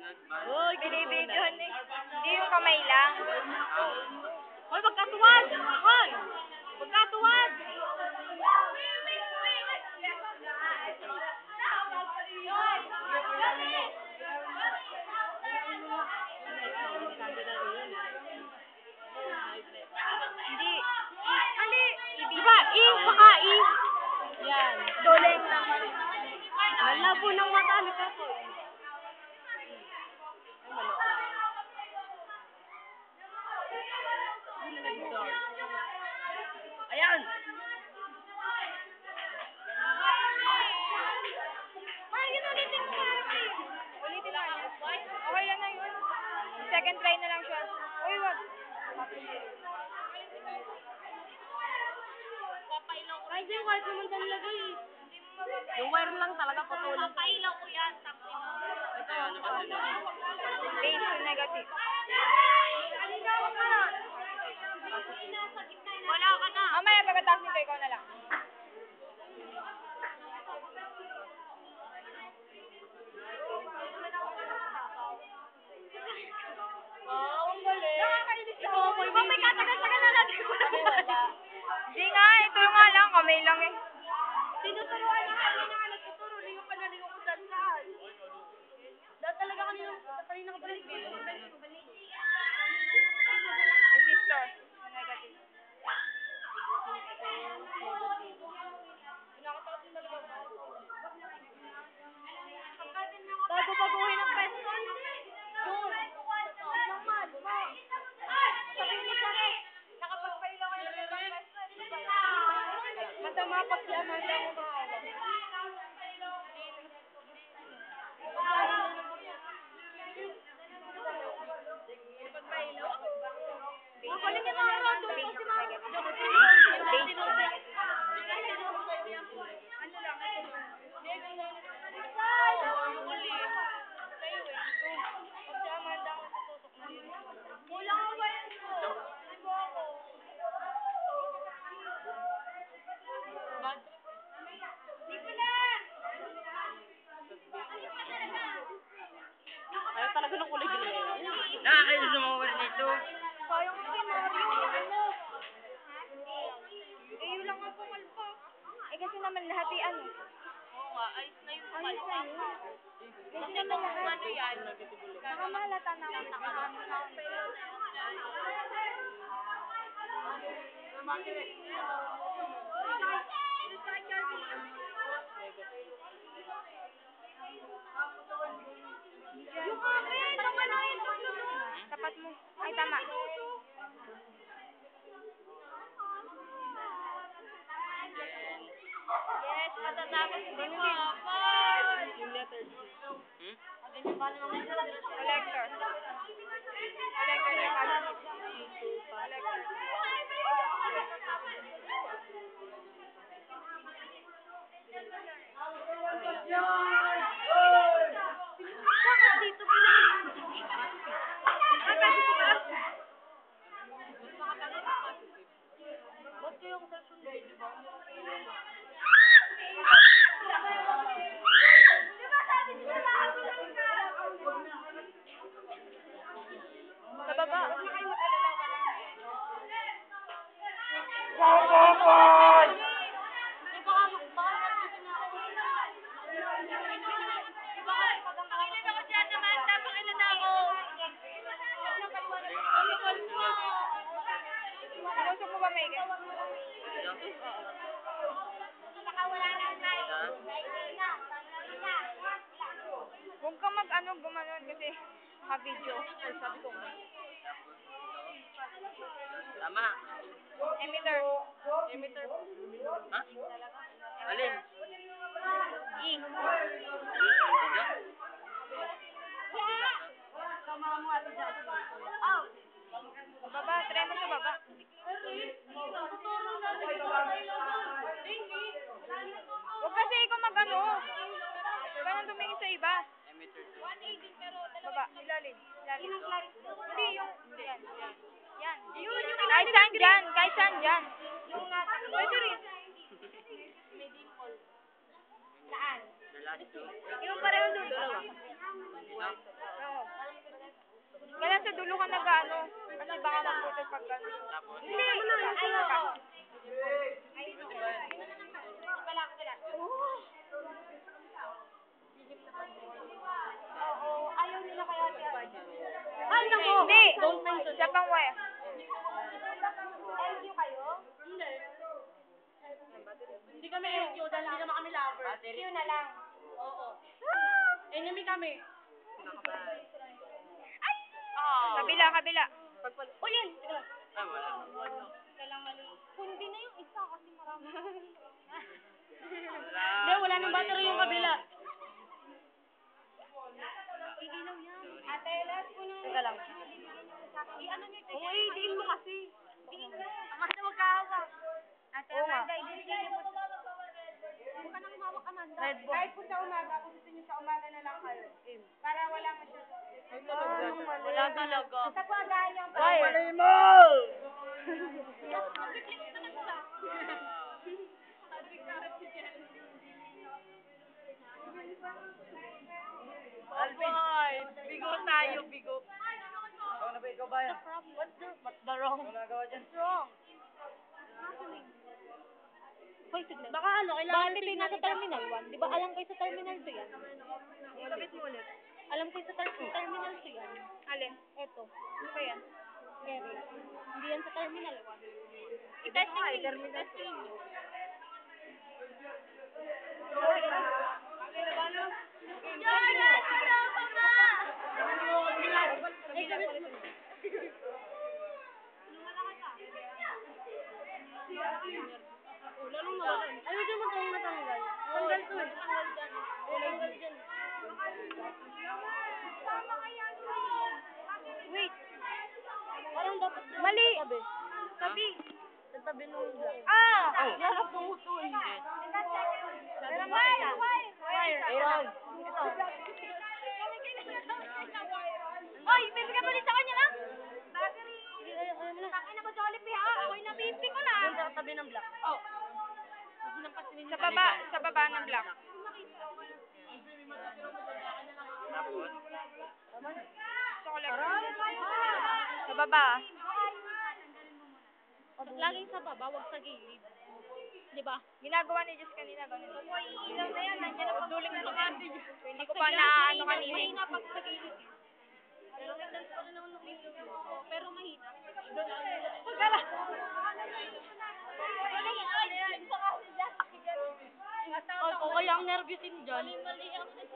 Uy, binibidyohan eh. Hindi yung kamay lang. Hoy, magkatuwad! Hoy! Magkatuwad! Hindi. Diba? Saka Yan. Doleng naman. Malabo ng mata. Nito ko. Ayan! Ulitin lang yan. Okay lang na yun. Second try na lang siya. Uy, wag. Kahit yung wire naman talaga eh. Yung wire lang talaga putol. Papailaw ko yan. Ito. Base to negative. Wala ka na. Mamaya pagkatapos nito, ikaw na lang. Wow, ang galing. Nakakainis ako. Ikaw may katagal-tagal na natin ko na wala. Hindi nga, ito nga lang. Kamay lang eh. Tinuturuan niya kami na nga nagtuturo. Ligo ka na ligo kung saan. Dahil talaga kanina ka balik. Resistor. Negative. Bago-baguhin ang pwesto. Yun. Sabihin niya sa akin, nakapagpailaw kayo ng pwesto. Masama pag si Amanda umahawa. Magaling yung mga rondo. Base to negative. Ano lang, ito lang. Pag si Amanda ang natutusok na rin. Kulang ang wire ko. Hindi mo ako. Ayaw talaga ng kulay green ngayon. Nakakainis ng mga wala nito. Sayang si Mario. Eh, yun lang ang pumalpa. Eh, kasi naman lahat eh, ano? Oo nga, ayos na yung Ayos na yun. Kasi Ito naman kung lahat. ano yan. Baka mahalata na ako. Yung akin, ang ano yung tatlo doon. Tapat mo. Ay, tama. Yes, matatapos si Papa. Yung letter C. Collector. Collector na positive. Collector. Bakit dito ba't kaya yung cellphone mo, di ba? Sa baba. Pakilan ako dyan naman, pakilan ako. Sinusok mo ba, Megan? Nakawala na ang light. Huwag kang gumanon kasi naka-video. Sabi ko nga. Tama. Emitter. Emitter. Ha? Alin? E. Baba, try mo sa baba. Huwag kasi ikaw Ganun tumingin sa iba. Emitter 2. Baba, ilalim. Hindi, yung... Yan. Yun, yung Kahit saan dyan. Yung pwede rin. The last two. Yung parehong dulo. Dito. Oo. Kaya sa dulo ka nag-ano. Kasi baka maputol pag gano'n. Hindi, ayaw. Oo, ayaw nila kaya si Ate. Ay, nako! Hindi! Don't mention. Siya pang way. LQ kayo? Hindi. Hindi kami LQ dahil hindi naman kami lovers. Q na lang. Oo. Enemy kami. Kabila, kabila. O yan! Tignan. Ah, wala. Kundi na yung isa kasi marami. Hindi, wala nang battery yung kabila. Ate, last ko na. Teka lang. I-ano nyo ito? Oo, diin mo kasi. Diin mo. Kasi magkahawak. Ate, Oo nga. Amanda, ibigay mo. Huwag ka nang humawak, Amanda. Red ball. Kahit po sa umaga, kung gusto nyo sa umaga na lang kayo. Para wala masyado. Wala talaga. Sa pagahan yung Ay, mo! Alvin. Bigo tayo, bigo. Ako na ba ikaw ba yan? What's the wrong? Ano nagawa dyan? Wrong. Hoy, sige. Baka ano, kailangan Bakit ito nasa Terminal 1? Di ba alam kayo sa Terminal 2 yan? Bakit mo ulit? Alam kayo sa Terminal 2 yan? Alin? Eto. Ano ba yan? Eric. Hindi yan sa Terminal 1. I-testing nyo. Terminal I-testing nyo. Lalong nawalan. Ay, medyo matanggal. Tanggal to eh. Tanggal dyan. Wait. Parang dapat Mali. tabi. Tabi. Sa tabi nung black. Ah! Oh. Yarap ng uto eh. Pero wire. Wire. Aaron. Oy, bibigyan mo ulit sa kanya lang. Battery. Tangin na ba Jollibee ha? Ako'y nabibi ko lang. Doon sa tabi ng black. Oh. Sa baba ng block. Tapos? Chocolate. Sa baba. Laging sa baba, wag sa gilid. Di ba? Ginagawa ni Diyos kanina ganun. Ilaw na yan, nandiyan ako duling ng ate. Hindi ko pa naano kanina. Mahina pag sa gilid. Pero may dance pa rin ako ng ilaw. Pero mahina. Pagkala. O kaya ang nervyusin dyan. Mali ako.